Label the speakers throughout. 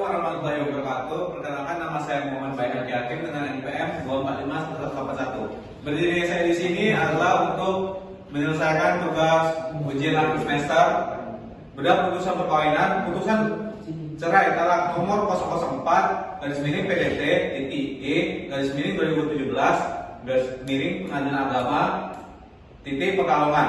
Speaker 1: warahmatullahi wabarakatuh. Perkenalkan, nama saya Muhammad Baik Hakim dengan NPM 2451141. Berdiri saya di sini adalah untuk menyelesaikan tugas ujian akhir semester bedah putusan perkawinan, putusan cerai talak nomor 004 PDT E 2017 Pengadilan Agama Pekalongan.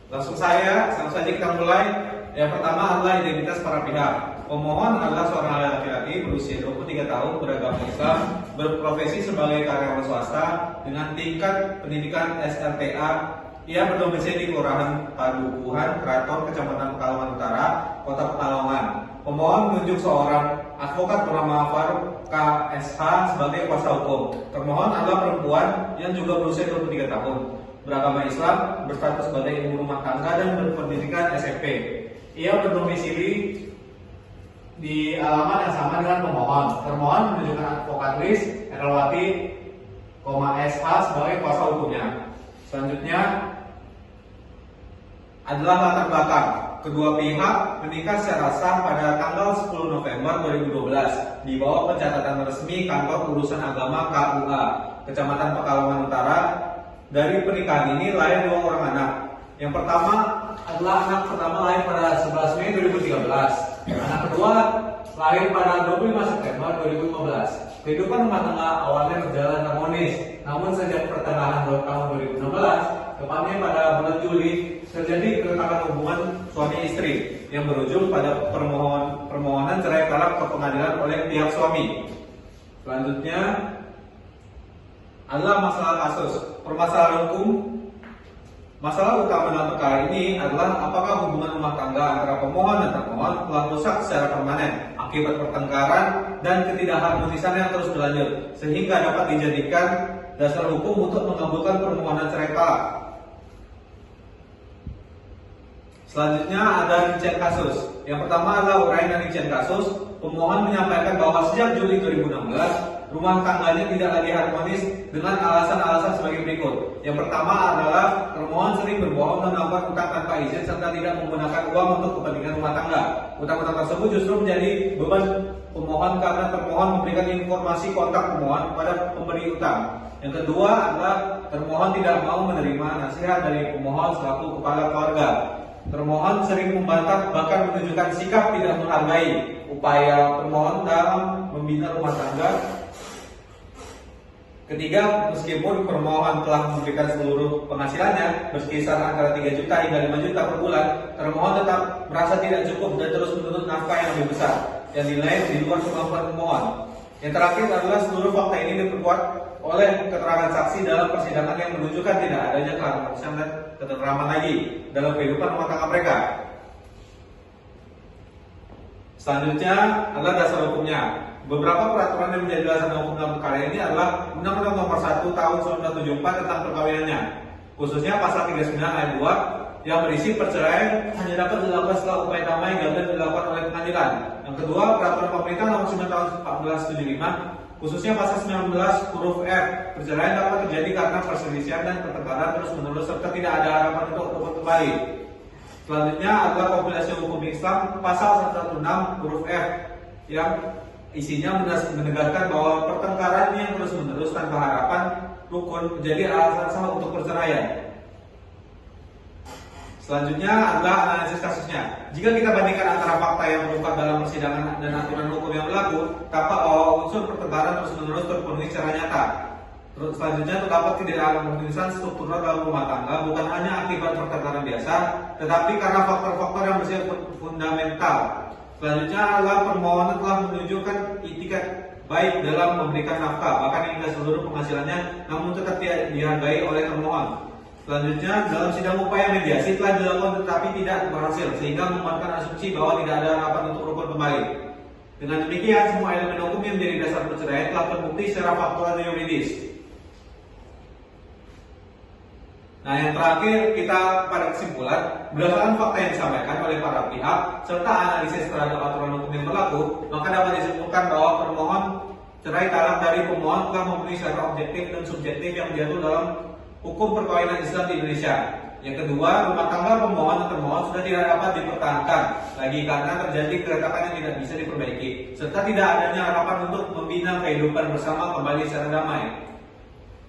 Speaker 1: Langsung saja kita mulai. Yang pertama adalah identitas para pihak. Pemohon adalah seorang laki-laki berusia 23 tahun, beragama Islam, berprofesi sebagai karyawan swasta dengan tingkat pendidikan SLTA. Ia berdomisili di Kelurahan Padukuhan, Keraton, Kecamatan Pekalongan Utara, Kota Pekalongan. Pemohon menunjuk seorang advokat bernama Faruk KSH sebagai kuasa hukum. Termohon adalah perempuan yang juga berusia 23 tahun, beragama Islam, berstatus sebagai ibu rumah tangga dan berpendidikan SMP. Ia berdomisili di alamat yang sama dengan pemohon. Termohon menunjukkan advokat Lis Erlwati, SH sebagai kuasa hukumnya. Selanjutnya adalah latar belakang. Kedua pihak menikah secara sah pada tanggal 10 November 2012 di bawah pencatatan resmi Kantor Urusan Agama KUA, Kecamatan Pekalongan Utara. Dari pernikahan ini lahir 2 orang anak. Yang pertama adalah anak pertama lahir pada 11 Mei 2013. Anak kedua lahir pada 25 September 2015. Kehidupan rumah tangga awalnya berjalan harmonis, namun sejak pertengahan tahun 2016, tepatnya pada bulan Juli, terjadi keretakan hubungan suami istri yang berujung pada permohonan cerai talak ke pengadilan oleh pihak suami. Selanjutnya adalah masalah kasus. Permasalahan hukum. Masalah utama dalam perkara ini adalah apakah hubungan rumah tangga antara pemohon dan termohon telah rusak secara permanen akibat pertengkaran dan ketidakharmonisan yang terus berlanjut, sehingga dapat dijadikan dasar hukum untuk mengabulkan permohonan cerai talak. Selanjutnya ada rincian kasus. Yang pertama adalah uraian rincian kasus. Pemohon menyampaikan bahwa sejak Juli 2016 rumah tangganya tidak lagi harmonis dengan alasan-alasan sebagai berikut. Yang pertama adalah termohon sering berbohong dan melakukan utang tanpa izin serta tidak menggunakan uang untuk kepentingan rumah tangga. Utang-utang tersebut justru menjadi beban pemohon karena termohon memberikan informasi kontak pemohon kepada pemberi utang. Yang kedua adalah termohon tidak mau menerima nasihat dari pemohon selaku kepala keluarga. Termohon sering membantah bahkan menunjukkan sikap tidak menghargai upaya termohon dalam membina rumah tangga. Ketiga, meskipun permohon telah memberikan seluruh penghasilannya berkisar antara 3 juta hingga 5 juta per bulan, termohon tetap merasa tidak cukup dan terus menuntut nafkah yang lebih besar yang dinilai di luar kemampuan pemohon. Yang terakhir adalah seluruh fakta ini diperkuat oleh keterangan saksi dalam persidangan yang menunjukkan tidak adanya keharmonisan dan ketentraman lagi dalam kehidupan rumah tangga mereka. Selanjutnya adalah dasar hukumnya. Beberapa peraturan yang menjadi dasar hukum dalam perkara ini adalah Undang-Undang Nomor 1 Tahun 1974 tentang perkawinannya, khususnya pasal 39 ayat 2 yang berisi perceraian hanya dapat dilakukan setelah upaya damai gagal dilakukan oleh pengadilan. Yang kedua, peraturan pemerintah Nomor 9 Tahun 1475, khususnya pasal 19 huruf F, perceraian dapat terjadi karena perselisihan dan pertengkaran terus-menerus serta tidak ada harapan untuk rukun kembali. Selanjutnya adalah kompilasi hukum Islam pasal 116 huruf F yang isinya menegaskan bahwa pertengkaran yang terus-menerus tanpa harapan rukun menjadi alasan sah untuk perceraian. Selanjutnya adalah analisis kasusnya. Jika kita bandingkan antara fakta yang terungkap dalam persidangan dan aturan hukum yang berlaku, tampak bahwa unsur pertengkaran terus-menerus terpenuhi secara nyata. Selanjutnya terdapat ketidakharmonisan struktural dalam rumah tangga bukan hanya akibat pertengkaran biasa, tetapi karena faktor-faktor yang bersifat fundamental. Selanjutnya adalah permohonan telah menunjukkan itikat baik dalam memberikan nafkah, bahkan hingga seluruh penghasilannya, namun tetap tidak dihargai oleh termohon. Selanjutnya, dalam sidang upaya mediasi telah dilakukan tetapi tidak berhasil, sehingga membuatkan asumsi bahwa tidak ada harapan untuk rukun kembali. Dengan demikian, semua elemen hukum yang menjadi dasar perceraian telah terbukti secara faktual dan yuridis. Nah, yang terakhir kita pada kesimpulan, berdasarkan fakta yang disampaikan oleh para pihak serta analisis terhadap aturan hukum yang berlaku, maka dapat disimpulkan bahwa permohon cerai talak dari pemohon telah memenuhi syarat objektif dan subjektif yang diatur dalam hukum perkawinan Islam di Indonesia. Yang kedua, rumah tangga pemohon dan termohon sudah tidak dapat dipertahankan lagi karena terjadi keretakan yang tidak bisa diperbaiki, serta tidak adanya harapan untuk membina kehidupan bersama kembali secara damai.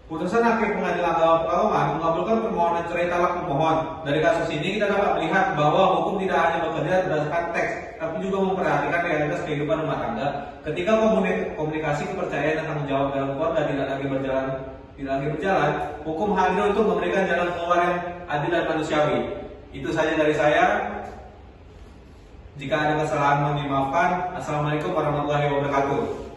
Speaker 1: Putusan Hakim Pengadilan Agama Pekalongan mengabulkan permohonan cerai talak pemohon. Dari kasus ini kita dapat melihat bahwa hukum tidak hanya bekerja berdasarkan teks, tapi juga memperhatikan realitas kehidupan rumah tangga. Ketika komunikasi, kepercayaan, dan tanggung jawab dalam keluarga tidak lagi berjalan, hukum hadir untuk memberikan jalan keluar yang adil dan manusiawi. Itu saja dari saya. Jika ada kesalahan mohon dimaafkan. Assalamualaikum warahmatullahi wabarakatuh.